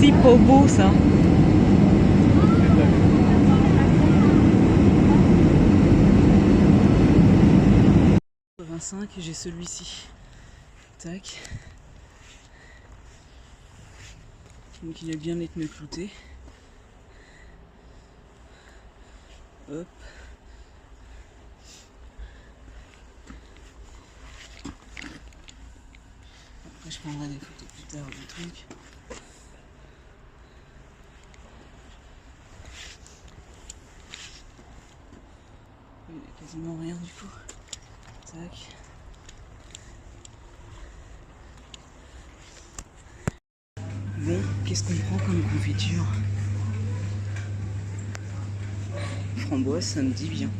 C'est pas beau ça. 25 et j'ai celui-ci. Tac. Donc il est bien net me clouter. Hop. Après je prendrai des photos plus tard du truc. Il n'y a quasiment rien du coup. Tac. Bon, qu'est-ce qu'on prend comme confiture? Framboise, ça me dit bien.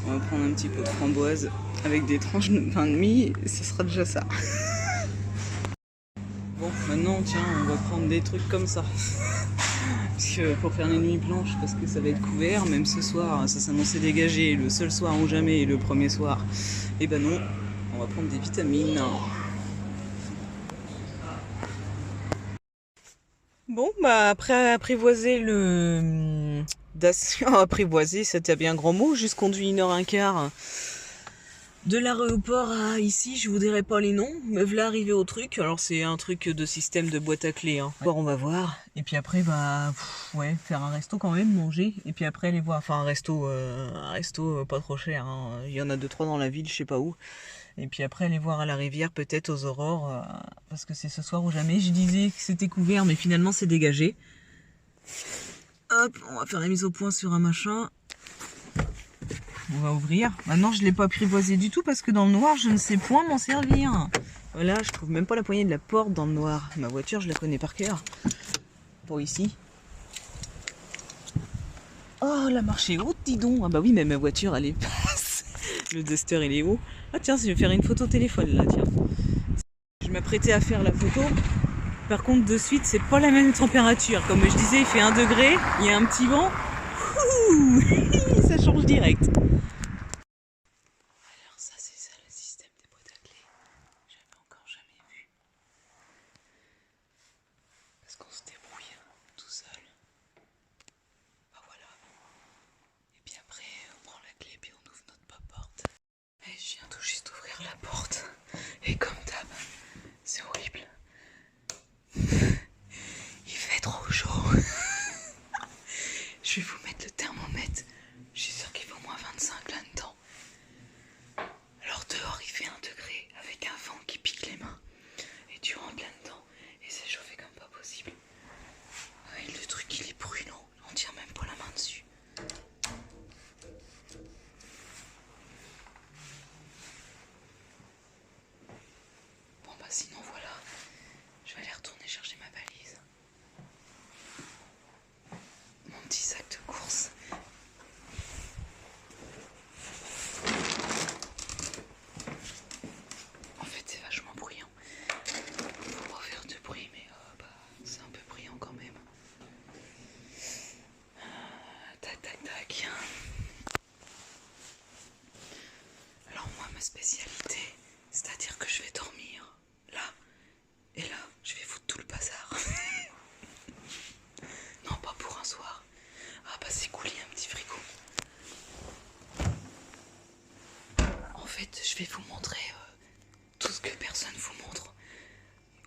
On va prendre un petit peu de framboise avec des tranches de pain de mie, et ce sera déjà ça. Bon, maintenant, tiens, on va prendre des trucs comme ça. Parce que pour faire les nuits blanches, parce que ça va être couvert, même ce soir, ça s'annonçait dégagé, le seul soir ou jamais, le premier soir. Et ben non, on va prendre des vitamines. Bon, bah après apprivoiser le... apprivoiser, c'était bien grand mot, juste conduit 1h15 de l'aéroport à ici, je vous dirai pas les noms, me voilà arrivé au truc, alors c'est un truc de système de boîte à clés, hein. On va voir, et puis après, bah, ouais, faire un resto quand même, manger, et puis après aller voir, enfin un resto pas trop cher, hein. Il y en a 2-3 dans la ville, je sais pas où. Et puis après aller voir à la rivière, peut-être aux aurores, parce que c'est ce soir ou jamais. Je disais que c'était couvert, mais finalement c'est dégagé. Hop, on va faire la mise au point sur un machin. On va ouvrir. Maintenant je ne l'ai pas apprivoisé du tout parce que dans le noir je ne sais point m'en servir. Voilà, je trouve même pas la poignée de la porte dans le noir. Ma voiture je la connais par cœur. Pour ici. Oh, la marche est haute, dis donc. Ah bah oui, mais ma voiture elle est basse. Le Duster il est haut. Ah tiens, je vais faire une photo téléphone là, tiens. Je m'apprêtais à faire la photo. Par contre, de suite, c'est pas la même température. Comme je disais, il fait 1 degré, il y a un petit vent. Ouh, ça change direct. Alors ça, c'est ça le système des boîtes à clés. J'avais encore jamais vu. Parce qu'on se débrouille tout seul. Ah voilà. Et puis après, on prend la clé, puis on ouvre notre porte. Et je viens tout juste d'ouvrir la porte. Et comme d'hab, c'est horrible. Il fait trop chaud. Je vais vous mettre le thermomètre. Je suis sûre qu'il faut moins 25 là-dedans. Alors dehors, il fait 1 degré avec un vent qui pique les mains. Et tu rentres là-dedans et c'est chauffé comme pas possible. Ouais, le truc, il est brûlant. On tient même pas la main dessus. Bon bah sinon voilà. Je vais aller retourner chercher ma valise. Mon petit sac de course. En fait, c'est vachement bruyant. Faut pas faire de bruit, mais bah, c'est un peu bruyant quand même. Tac, tac, tac. Alors moi, ma spécialité, c'est-à-dire que je vais dormir là. Et là, je vais foutre tout le bazar. Non, pas pour un soir. Ah bah c'est cool, il y a un petit frigo. En fait, je vais vous montrer tout ce que personne vous montre.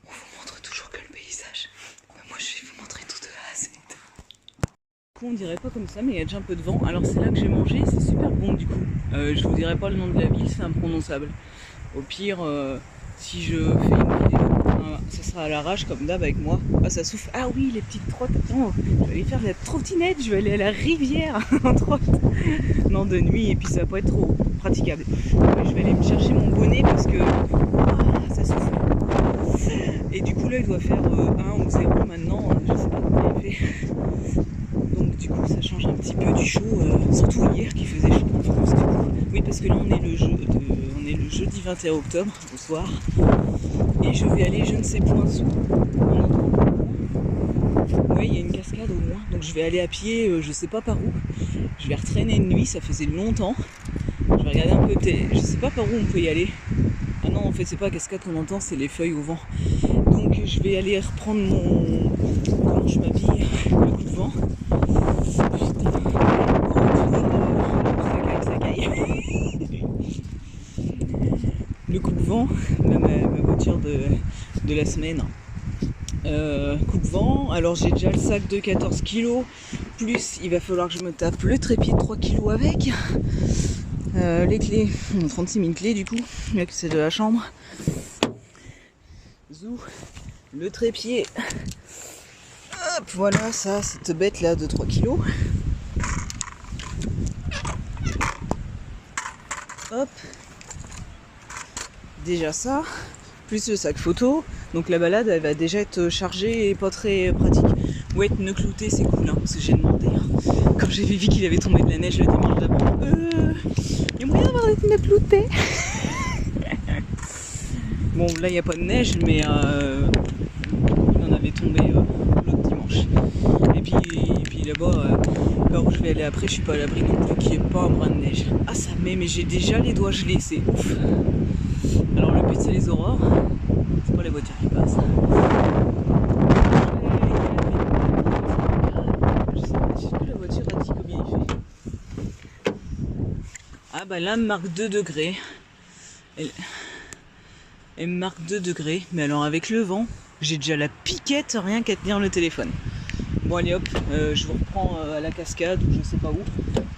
On vous montre toujours que le paysage. Bah, moi, je vais vous montrer tout de A à Z. On dirait pas comme ça, mais il y a déjà un peu de vent. Alors c'est là que j'ai mangé, c'est super bon du coup. Je vous dirai pas le nom de la ville, c'est imprononçable. Au pire, si je fais une vidéo, ça sera à l'arrache comme d'hab avec moi. Ah ça souffle. Ah oui, les petites trottes. Attends, je vais aller faire de la trottinette, je vais aller à la rivière en trotte. Non, de nuit, et puis ça va pas être trop praticable. Je vais aller me chercher mon bonnet parce que ça souffle. Et du coup là il doit faire 1 ou 0 maintenant, je sais pas combien il fait. Donc du coup ça change un petit peu du chaud, surtout hier qui faisait chaud en France du coup. Oui parce que là on est le jeudi 21 octobre au soir. Et je vais aller je ne sais point où. Oui, il y a une cascade au loin, donc je vais aller à pied, je sais pas par où. Je vais retraîner une nuit, ça faisait longtemps. Je vais regarder un peu, je sais pas par où on peut y aller. Ah non, en fait, c'est pas la cascade qu'on entend, c'est les feuilles au vent. Donc, je vais aller reprendre mon... Comment je m'habille? Le coup de vent. Putain. Ça caille. Le coup de vent, ma voiture de la semaine. Coupe-vent, alors j'ai déjà le sac de 14 kg, plus il va falloir que je me tape le trépied de 3 kg avec, les clés, 36 000 clés du coup, là que c'est de la chambre, zou, le trépied, hop, voilà ça, cette bête là de 3 kg, hop, déjà ça, plus le sac photo. Donc la balade elle va déjà être chargée et pas très pratique. Ouais, pneus cloutés c'est cool hein, parce que j'ai demandé. Quand j'ai vu qu'il avait tombé de la neige le dimanche d'avant, il y a moyen d'avoir des pneus cloutés. Bon là il n'y a pas de neige mais il en avait tombé l'autre dimanche. Et puis là-bas, là où je vais aller après, je suis pas à l'abri non plus qu'il n'y ait pas un brin de neige. Ah ça met, mais j'ai déjà les doigts gelés, c'est ouf. Alors le but c'est les aurores. C'est pas les voitures qui passent. Je sais plus la voiture a dit combien il fait. Ah bah là, marque 2 degrés. Elle marque 2 degrés. Mais alors avec le vent, j'ai déjà la piquette rien qu'à tenir le téléphone. Bon allez hop, je vous reprends à la cascade ou je sais pas où.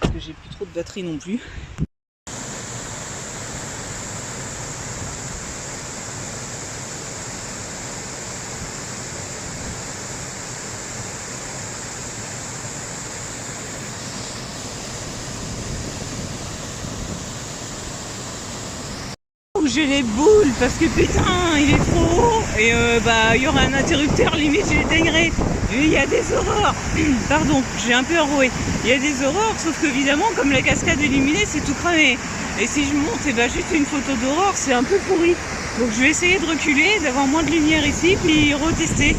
Parce que j'ai plus trop de batterie non plus. J'ai les boules parce que putain il est trop haut et bah il y aura un interrupteur limite je l'éteignerai. Et il y a des aurores, pardon j'ai un peu enroué, il y a des aurores sauf qu'évidemment comme la cascade est illuminée c'est tout cramé et si je monte et bah juste une photo d'aurore c'est un peu pourri, donc je vais essayer de reculer, d'avoir moins de lumière ici puis retester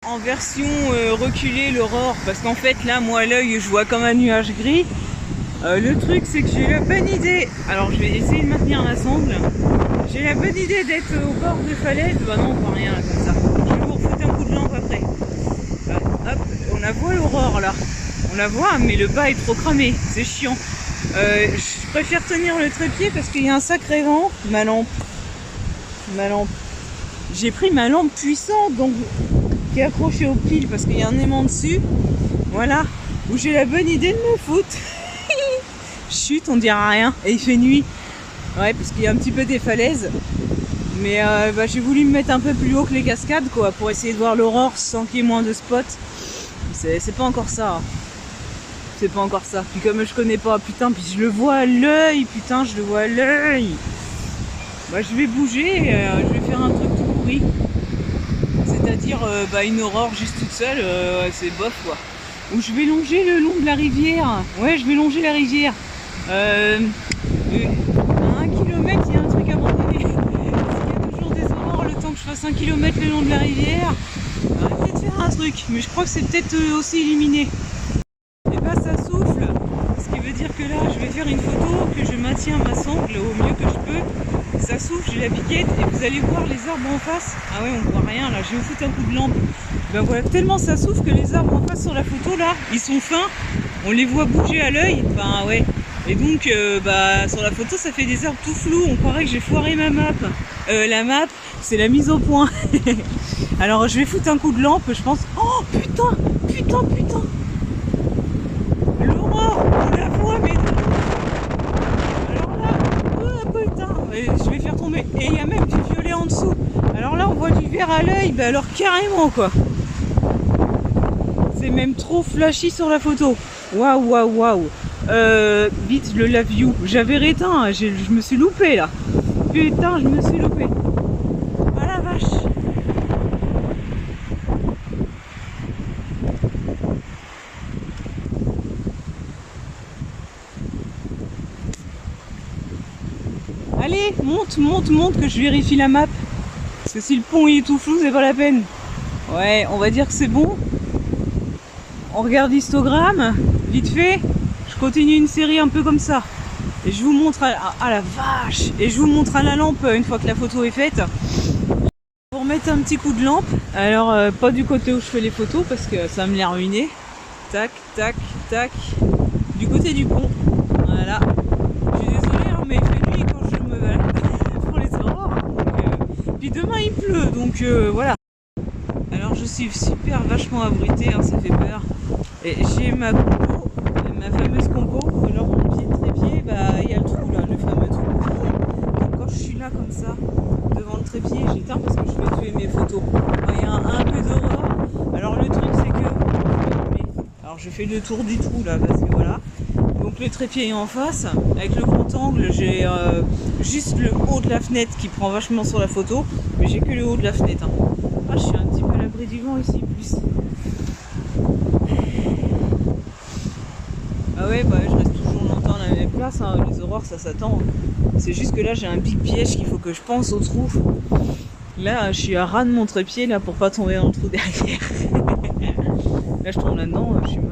en version reculée l'aurore parce qu'en fait là moi à l'œil je vois comme un nuage gris. Le truc c'est que j'ai la bonne idée, alors je vais essayer de maintenir la sangle, j'ai la bonne idée d'être au bord de falaise, bah non on voit rien là comme ça, je vais vous refoutre un coup de lampe après. Hop, on la voit l'aurore là, on la voit mais le bas est trop cramé, c'est chiant. Je préfère tenir le trépied parce qu'il y a un sacré vent, ma lampe, j'ai pris ma lampe puissante donc qui est accrochée au pile parce qu'il y a un aimant dessus, voilà, où j'ai la bonne idée de me foutre. Chut, on dira rien et il fait nuit. Ouais, parce qu'il y a un petit peu des falaises. Mais bah, j'ai voulu me mettre un peu plus haut que les cascades quoi, pour essayer de voir l'aurore sans qu'il y ait moins de spots. C'est pas encore ça. C'est pas encore ça. Puis comme je connais pas, putain, puis je le vois à l'œil, putain, je le vois à l'œil. Bah je vais bouger, je vais faire un truc tout pourri. C'est-à-dire bah, une aurore juste toute seule, c'est bof quoi. Ou je vais longer le long de la rivière. Ouais, je vais longer la rivière. À 1 kilomètre, il y a un truc abandonné. S'il y a toujours des aurores, le temps que je fasse 1 kilomètre le long de la rivière, on va peut-être faire un truc. Mais je crois que c'est peut-être aussi illuminé. Et bah ça souffle. Ce qui veut dire que là, je vais faire une photo, que je maintiens ma sangle au mieux que je peux. Ça souffle, j'ai la piquette et vous allez voir les arbres en face. Ah ouais, on voit rien là, je vais vous foutre un coup de lampe. Ben voilà, tellement ça souffle que les arbres en face sur la photo là, ils sont fins, on les voit bouger à l'œil, enfin ouais. Et donc bah sur la photo ça fait des arbres tout flous, on croirait que j'ai foiré ma map. La map, c'est la mise au point. Alors je vais foutre un coup de lampe, je pense. Oh putain, putain, putain. L'aurore, on la voit mais... Alors là, oh putain, je vais faire tomber. Et il y a même du violet en dessous. Alors là on voit du vert à l'œil, bah alors carrément quoi. C'est même trop flashy sur la photo. Waouh, waouh, waouh. Vite le lave view. J'avais réteint, je me suis loupé là. Putain, je me suis loupé. Ah la vache. Allez, monte, monte, monte que je vérifie la map. Parce que si le pont il est tout flou, c'est pas la peine. Ouais, on va dire que c'est bon. On regarde l'histogramme, vite fait. Je continue une série un peu comme ça. Et je vous montre à la vache. Et je vous montre à la lampe une fois que la photo est faite. Pour mettre un petit coup de lampe. Alors pas du côté où je fais les photos parce que ça me l'a ruiné. Tac, tac, tac. Du côté du pont. Voilà. Je suis désolée hein, mais il fait nuit quand je me balade pour les aurores. Puis demain il pleut donc voilà. Alors je suis super vachement abritée, hein, ça fait peur. Et j'ai ma compo, ma fameuse compo. Alors mon pied de trépied, bah il y a le trou là, le fameux trou. Donc quand je suis là comme ça, devant le trépied, j'éteins parce que je vais tuer mes photos. Quand il y a un peu d'aurore, alors le truc c'est que... Alors je fais le tour du trou là parce que voilà. Donc le trépied est en face, avec le grand angle, j'ai juste le haut de la fenêtre qui prend vachement sur la photo, mais j'ai que le haut de la fenêtre. Hein. Ah, je suis un petit peu à l'abri du vent ici, plus. Ah ouais, bah je reste toujours longtemps à la même place, hein. Les aurores ça s'attend. C'est juste que là j'ai un big piège qu'il faut que je pense au trou. Là je suis à ras de mon trépied là pour pas tomber dans le trou derrière. Là je tombe là-dedans, je suis mal.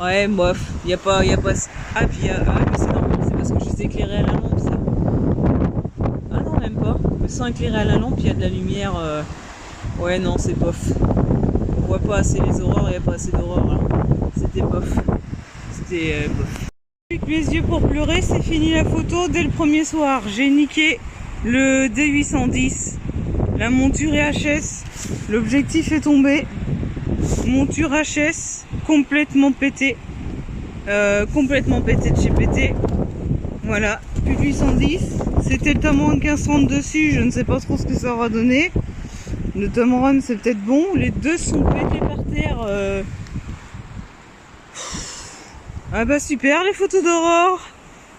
Ouais, bof, y a pas... Ah, puis mais c'est normal, c'est parce que je suis éclairée à la lampe, ça. Ah non, même pas. Mais sans éclairer à la lampe, il y a de la lumière. Ouais, non, c'est bof. On voit pas assez les aurores, il n'y a pas assez d'aurores. Hein. C'était bof. C'était bof. Avec mes yeux pour pleurer, c'est fini la photo dès le premier soir. J'ai niqué le D810, la monture HS, l'objectif est tombé. Monture HS complètement pété de chez pété. Voilà, plus de 810. C'était le Tamron 1530 dessus, je ne sais pas trop ce que ça aura donné. Le Tamron c'est peut-être bon, les deux sont pétés par terre. Ah bah super les photos d'aurore.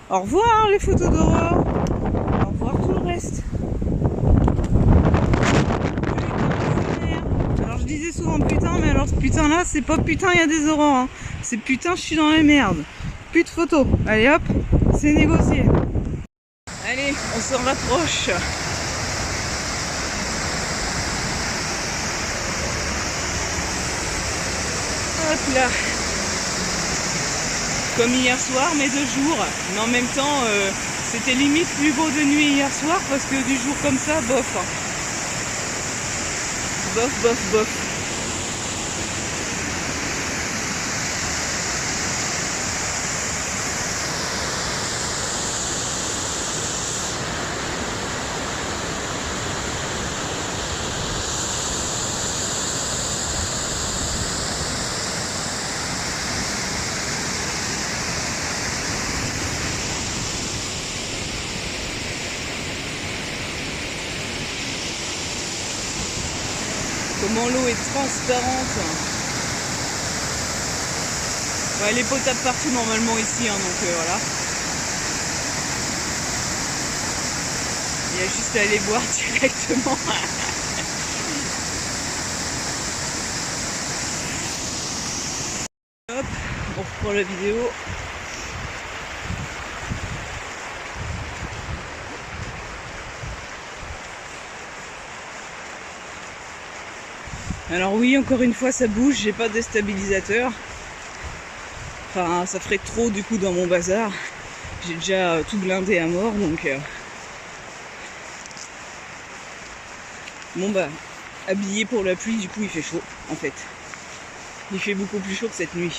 Au revoir les photos d'aurore. Au revoir tout le reste. Je disais souvent putain, mais alors ce putain là, c'est pas putain, il y a des aurores. Hein. C'est putain, je suis dans la merde. Plus de photos. Allez hop, c'est négocié. Allez, on se rapproche. Hop là. Comme hier soir, mais de jour. Mais en même temps, c'était limite plus beau de nuit hier soir parce que du jour comme ça, bof. Bof, bof, bof. Comment l'eau est transparente. Ouais, elle est potable partout normalement ici, hein, donc voilà. Il y a juste à aller boire directement. Hop, on reprend la vidéo. Alors oui, encore une fois ça bouge, j'ai pas de stabilisateur. Enfin, ça ferait trop du coup dans mon bazar. J'ai déjà tout blindé à mort, donc... Bon bah, habillé pour la pluie, du coup il fait chaud, en fait. Il fait beaucoup plus chaud que cette nuit.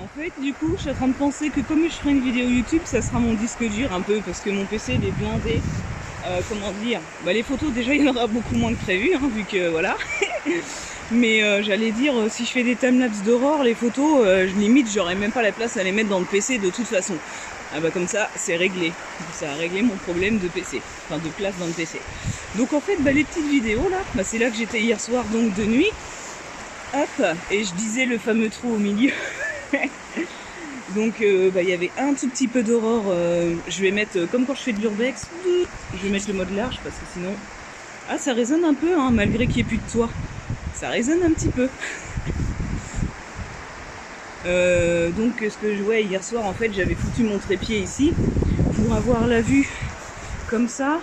En fait, du coup, je suis en train de penser que comme je ferai une vidéo YouTube, ça sera mon disque dur un peu, parce que mon PC il est blindé. Comment dire, bah, les photos déjà il y en aura beaucoup moins que prévu, hein, vu que voilà. Mais j'allais dire, si je fais des timelapses d'aurore, les photos, limite, j'aurais même pas la place à les mettre dans le PC de toute façon. Ah bah comme ça, c'est réglé. Ça a réglé mon problème de PC, enfin de place dans le PC. Donc en fait, bah, les petites vidéos là, bah, c'est là que j'étais hier soir, donc de nuit. Hop, et je disais le fameux trou au milieu. Donc bah, y avait un tout petit peu d'aurore. Je vais mettre, comme quand je fais de l'urbex, je vais mettre le mode large parce que sinon... Ah, ça résonne un peu, hein, malgré qu'il n'y ait plus de toit. Ça résonne un petit peu. Donc ce que je vois hier soir, en fait, j'avais foutu mon trépied ici pour avoir la vue comme ça.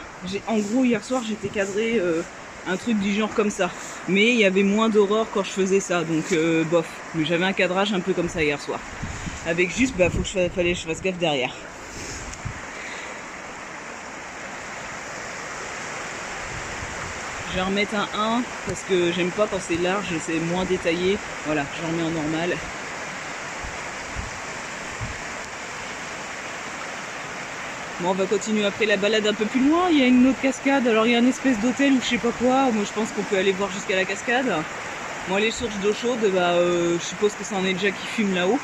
En gros, hier soir, j'étais cadré un truc du genre comme ça. Mais il y avait moins d'aurore quand je faisais ça, donc bof. Mais j'avais un cadrage un peu comme ça hier soir. Avec juste, bah, fallait que je fasse gaffe derrière. Je vais remettre un 1 parce que j'aime pas quand c'est large, c'est moins détaillé. Voilà, je remets en normal. Bon, on va continuer après la balade un peu plus loin. Il y a une autre cascade. Alors il y a une espèce d'hôtel ou je sais pas quoi. Moi je pense qu'on peut aller voir jusqu'à la cascade. Moi les sources d'eau chaude, bah, je suppose que c'en est déjà qui fument là-haut.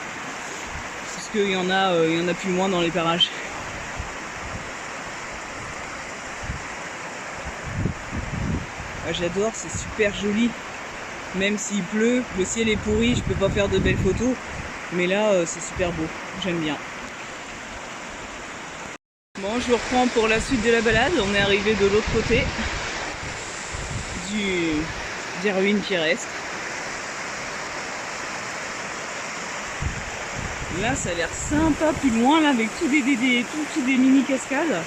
Parce qu'il y en a plus loin dans les parages. Ah, j'adore, c'est super joli. Même s'il pleut, le ciel est pourri, je peux pas faire de belles photos. Mais là, c'est super beau. J'aime bien. Bon, je reprends pour la suite de la balade. On est arrivé de l'autre côté des ruines qui restent. Là, ça a l'air sympa plus loin, là, avec tous des mini cascades.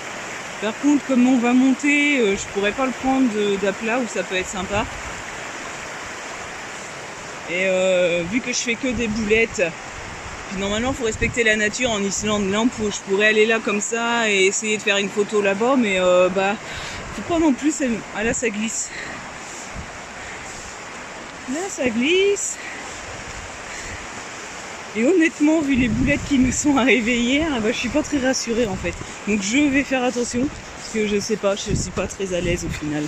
Par contre, comme on va monter, je pourrais pas le prendre d'à plat où ça peut être sympa. Et vu que je fais que des boulettes, puis normalement il faut respecter la nature en Islande. Là, je pourrais aller là comme ça et essayer de faire une photo là-bas, mais bah, faut pas non plus. Ah là, ça glisse. Là, ça glisse. Et honnêtement, vu les boulettes qui me sont arrivées hier, bah, je suis pas très rassurée en fait. Donc je vais faire attention, parce que je sais pas, je suis pas très à l'aise au final.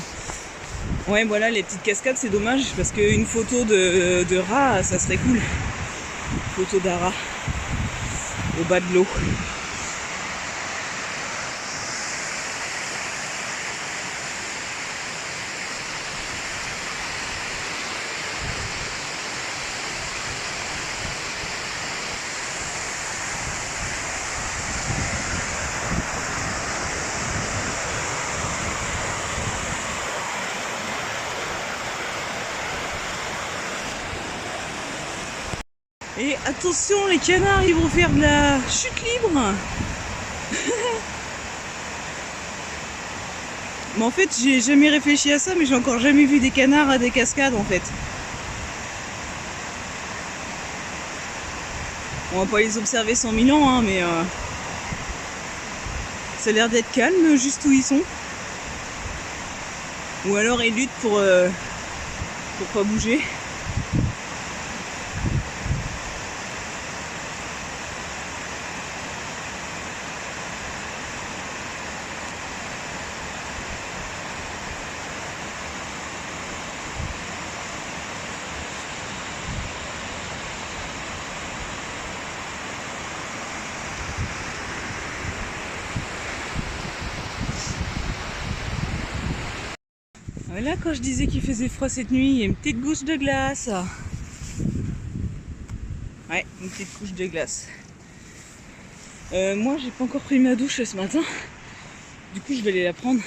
Ouais, voilà, les petites cascades, c'est dommage, parce qu'une photo de rat, ça serait cool. Une photo d'un rat au bas de l'eau. Et attention, les canards, ils vont faire de la chute libre. Mais en fait, j'ai jamais réfléchi à ça, mais j'ai encore jamais vu des canards à des cascades en fait. On va pas les observer 100 000 ans, hein, mais ça a l'air d'être calme juste où ils sont. Ou alors ils luttent pour pas bouger. Là, quand je disais qu'il faisait froid cette nuit, il y a une petite gousse de glace. Ouais, une petite couche de glace. Moi, j'ai pas encore pris ma douche ce matin. Du coup, je vais aller la prendre.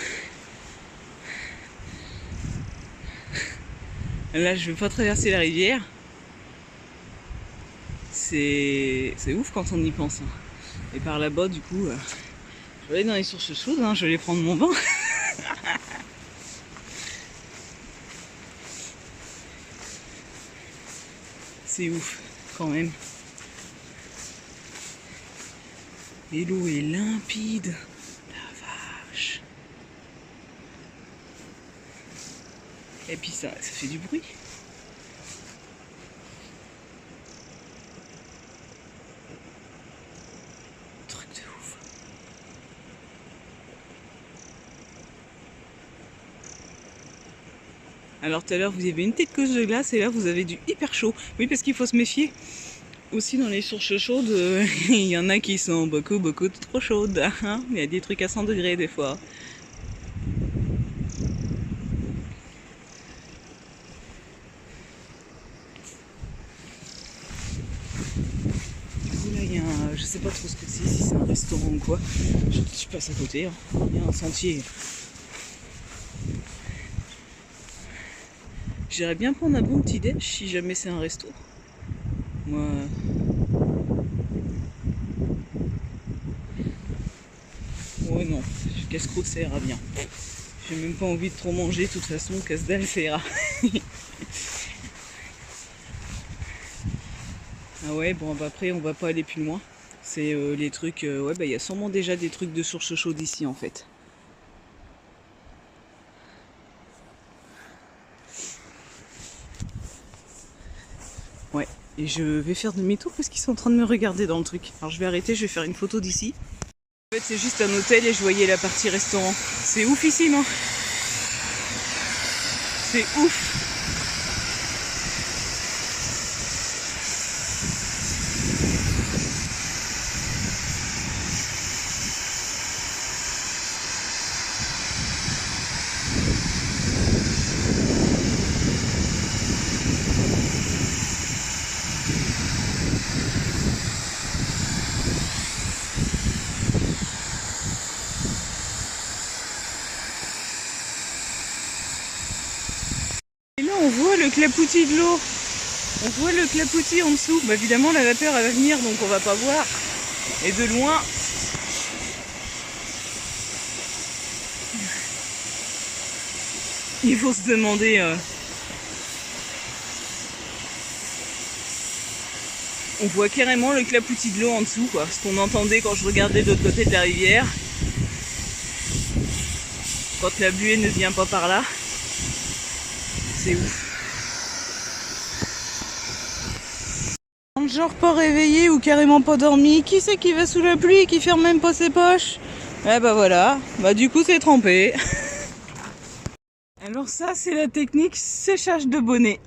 Là, je vais pas traverser la rivière. C'est ouf quand on y pense. Et par là-bas, du coup, je vais aller dans les sources chaudes. Hein, je vais aller prendre mon bain. C'est ouf, quand même. Et l'eau est limpide. La vache. Et puis ça fait du bruit. Truc de ouf. Alors tout à l'heure vous avez une petite couche de glace et là vous avez du hyper chaud. Oui, parce qu'il faut se méfier. Aussi dans les sources chaudes, il y en a qui sont beaucoup trop chaudes. Hein. Il y a des trucs à 100 degrés des fois. Du coup là il y a un, je sais pas trop ce que c'est, si c'est un restaurant ou quoi. Je passe à côté, hein. Il y a un sentier. J'irais bien prendre un bon petit déj si jamais c'est un resto. Moi... Ouais non, casse-croûte ça ira bien. J'ai même pas envie de trop manger, de toute façon, casse-dalle ça ira. Ah ouais, bon bah après on va pas aller plus loin. C'est les trucs, ouais bah il y a sûrement déjà des trucs de source chaude ici en fait. Ouais, et je vais faire demi-tour parce qu'ils sont en train de me regarder dans le truc. Alors je vais arrêter, je vais faire une photo d'ici. En fait c'est juste un hôtel et je voyais la partie restaurant. C'est oufissime hein. C'est ouf. Et là on voit le clapoutis de l'eau. On voit le clapoutis en dessous. Bah évidemment la vapeur elle va venir donc on va pas voir. Et de loin. Il faut se demander. On voit carrément le clapoutis de l'eau en dessous, quoi. Ce qu'on entendait quand je regardais de l'autre côté de la rivière. Quand la buée ne vient pas par là. C'est ouf. Genre pas réveillé ou carrément pas dormi. Qui c'est qui va sous la pluie et qui ferme même pas ses poches? Eh bah voilà. Bah du coup c'est trempé. Alors ça c'est la technique séchage de bonnet.